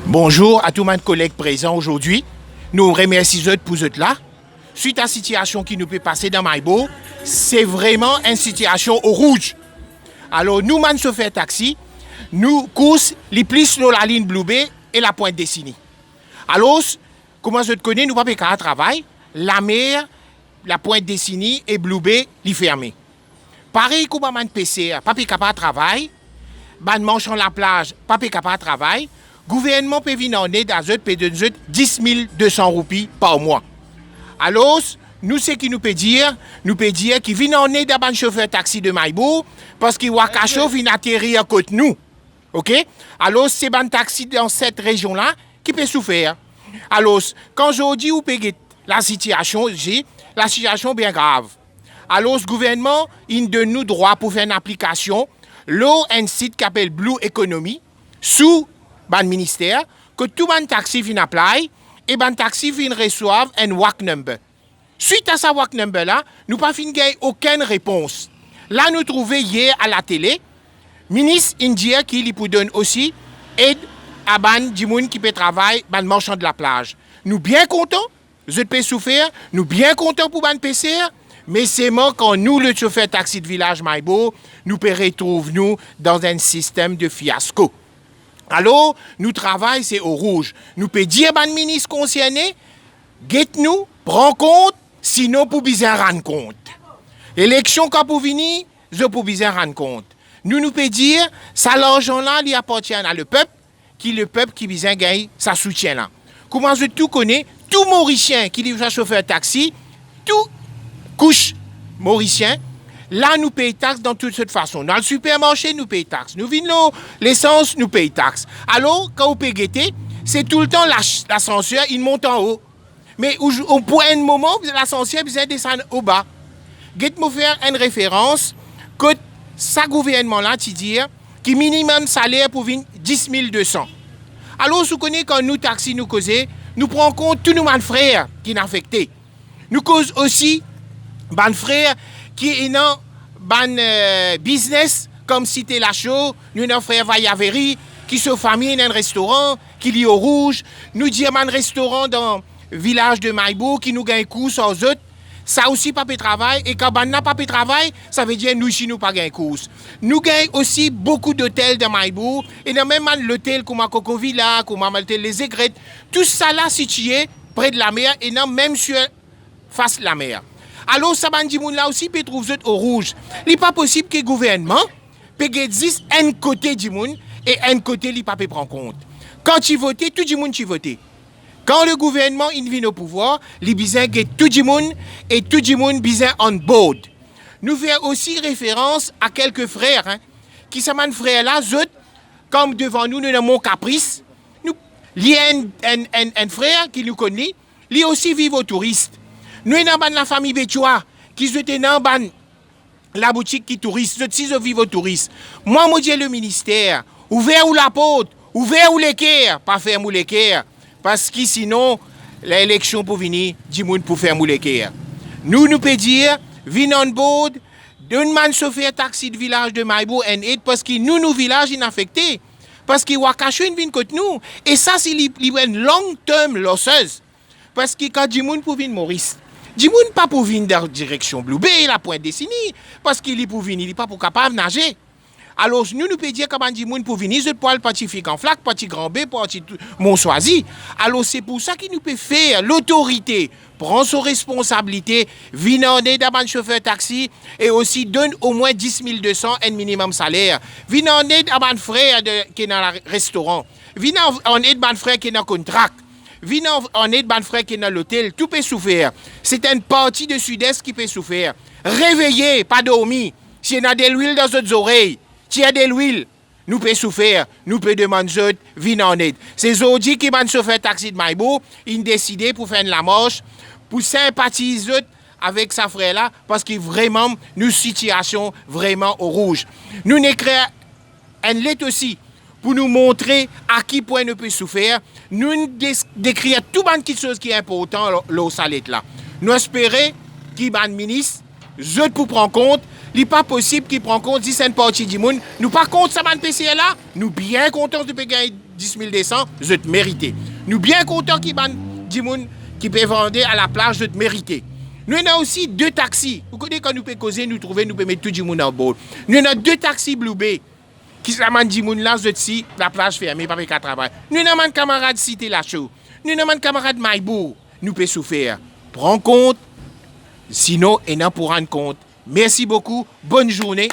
Bonjour à tous mes collègues présents aujourd'hui. Nous remercions pour eux là. Suite à la situation qui nous peut passer dans Maïbo, c'est vraiment une situation au rouge. Alors nous, man chauffeur taxi, nous courons les plus sur la ligne Blue Bay et la Pointe Dessinée. Alors, comment je te connais, nous ne pouvons pas travailler. La mer, la Pointe Dessinée et Blue Bay, les fermés. Pareil comme man PCR, pas capable de travailler. Ban manche en la plage, pas capable de travailler. Gouvernement peut venir en aide à eux, peut donner 10 200 roupies par mois. Alors, nous, ce qui nous peut dire qu'il vient en aide à ban chauffeur taxi de Maïbo parce qu'il Wakacho vient atterrir à côté de nous. OK? Alors, c'est ban taxi dans cette région-là qui peut souffrir. Alors, quand je dis où peut la situation est bien grave. Alors, le gouvernement, il donne nous droit pour faire une application. L'eau, un site qui s'appelle Blue Economy, sous le ministère, que tout le taxi vient appliquer et le taxi vient recevoir un WAC number. Suite à ce WAC number là, nous n'avons pas gagné aucune réponse. Là, nous trouvons hier à la télé, ministre indien qui lui donne aussi aide à des gens qui peuvent travailler dans le marchand de la plage. Nous bien contents, je peux souffrir, nous bien contents pour ban PCR, mais c'est moi quand nous, le chauffeur taxi de village Maïbo, nous retrouvons nous dans un système de fiasco. Alors, nous travaillons, c'est au rouge. Nous pouvons dire à le ministre concerné, guette-nous, prends compte, sinon pour bien rendre compte. L'élection quand pour venir, je pour bien rendre compte. Nous pouvons dire, ça l'argent-là, il appartient à le peuple qui bien gagne sa soutien là. Comment je tout connais, tout Mauricien qui est chauffeur taxi, tout couche Mauricien, là, nous payons taxes dans toute cette façon. Dans le supermarché, nous payons taxes. Nous vinons l'essence, nous payons taxes. Alors, quand vous payez guetter, c'est tout le temps l'ascenseur, il monte en haut. Mais au point un moment, l'ascenseur vient descendre au bas. Guette me faire une référence que ça gouvernement-là, tu dis, qui minimum salaire pour venir 10 200. Alors, vous connaissez quand nous taxis nous causons, nous prenons compte tous nos frères qui sont affectés. Nous causons aussi ban frère qui est dans business comme Cité Lachaud, nous avons frère Vaillaveri qui sont famille dans un restaurant qui est au rouge, nous disons un restaurant dans le village de Maïbo qui nous gagne cours sans eux, ça aussi pas de travail et quand on n'a pas de travail, ça veut dire nous ici nous pas gagne course. Nous gagnons aussi beaucoup d'hôtels de Maïbo et dans même l'hôtel comme à Coco Villa, comme à l'hôtel Les Aigrettes, tout ça là situé près de la mer et non même sur face la mer. Alors, ça là aussi peut trouver au rouge. Il n'est pas possible que le gouvernement peut dire un côté du monde et un côté il ne peut pas prendre compte. Quand tu votes, tout le monde tu vote. Quand le gouvernement il vient au pouvoir, il besoin que tout le monde et tout le monde besoin on board. Nous faisons aussi référence à quelques frères qui sont frères là, comme devant nous, nous avons mon caprice. Il y a un frère qui nous connaît, lui aussi vit aux touristes. Nous sommes la famille Béchoua, qui étaient dans la boutique qui touriste, je vis aux touristes. Moi, je dis le ministère, ouvert ou la porte, ouvert ou l'équerre, pas ferme ou l'équerre, parce que sinon, l'élection pour venir, du monde pour faire l'équerre. Nous pouvons dire, venez on board, d'un man chauffeur taxi de village de Maïbo and aide, parce que nous, village, infectés. Parce que Wakacho, vient contre nous. Et ça, c'est une long-term losseuse. Parce que quand du monde pour venir Maurice, du monde pas pour venir dans la direction Blue Bay, la Pointe Dessinée, parce qu'il est pour venir, il n'est pas pour capable de nager. Alors, nous pouvons dire que du monde pour venir, je peux le Pacifique en flac, petit Grand B, petit Montsoisy. Alors, c'est pour ça qu'il nous peut faire l'autorité, prend ses responsabilités, vient en aide à un chauffeur taxi et aussi donne au moins 10 200 un minimum salaire. Vient en aide à un frère qui est dans le restaurant. Vient en aide à un frère qui est dans le contract. Vine en aide ban frère qui est dans l'hôtel, tout peut souffrir. C'est une partie de sud-est qui peut souffrir. Réveillez, pas dormir. S'il y a de l'huile dans vos oreilles, s'il y a de l'huile, nous peut souffrir, nous peut demander vine en aide. C'est aujourd'hui qui m'a chauffeur taxi de Maïbo, il a décidé pour faire la marche, pour sympathiser avec sa frère là, parce que vraiment, nous situation vraiment au rouge. Nous n'écrivons une lettre aussi pour nous montrer à qui point nous peut souffrir. Nous décrire tout les choses qui est important au salette là. Nous espérons qu'il y a un ministre, je pour prendre compte, il n'est pas possible qu'il prenne compte de cette partie du monde. Nous pas contre ça, PCR là, nous bien contents de gagner 10 200, vous êtes mérité. Nous bien contents qui peut vendre à la plage, vous êtes mérité. Nous avons aussi 2 taxis. Vous connaissez quand nous pouvons causer, nous trouver, nous pouvons mettre tout le monde en bord. Nous avons 2 taxis Blue Bay. Qui se ramènent du monde là, vous êtes ici, la plage fermée, pas qu'à travailler. Nous avons camarades Cité La Chaux. Nous avons camarades Maïbourg. Nous pouvons souffrir. Prends compte. Sinon, et non pour rendre compte. Merci beaucoup. Bonne journée.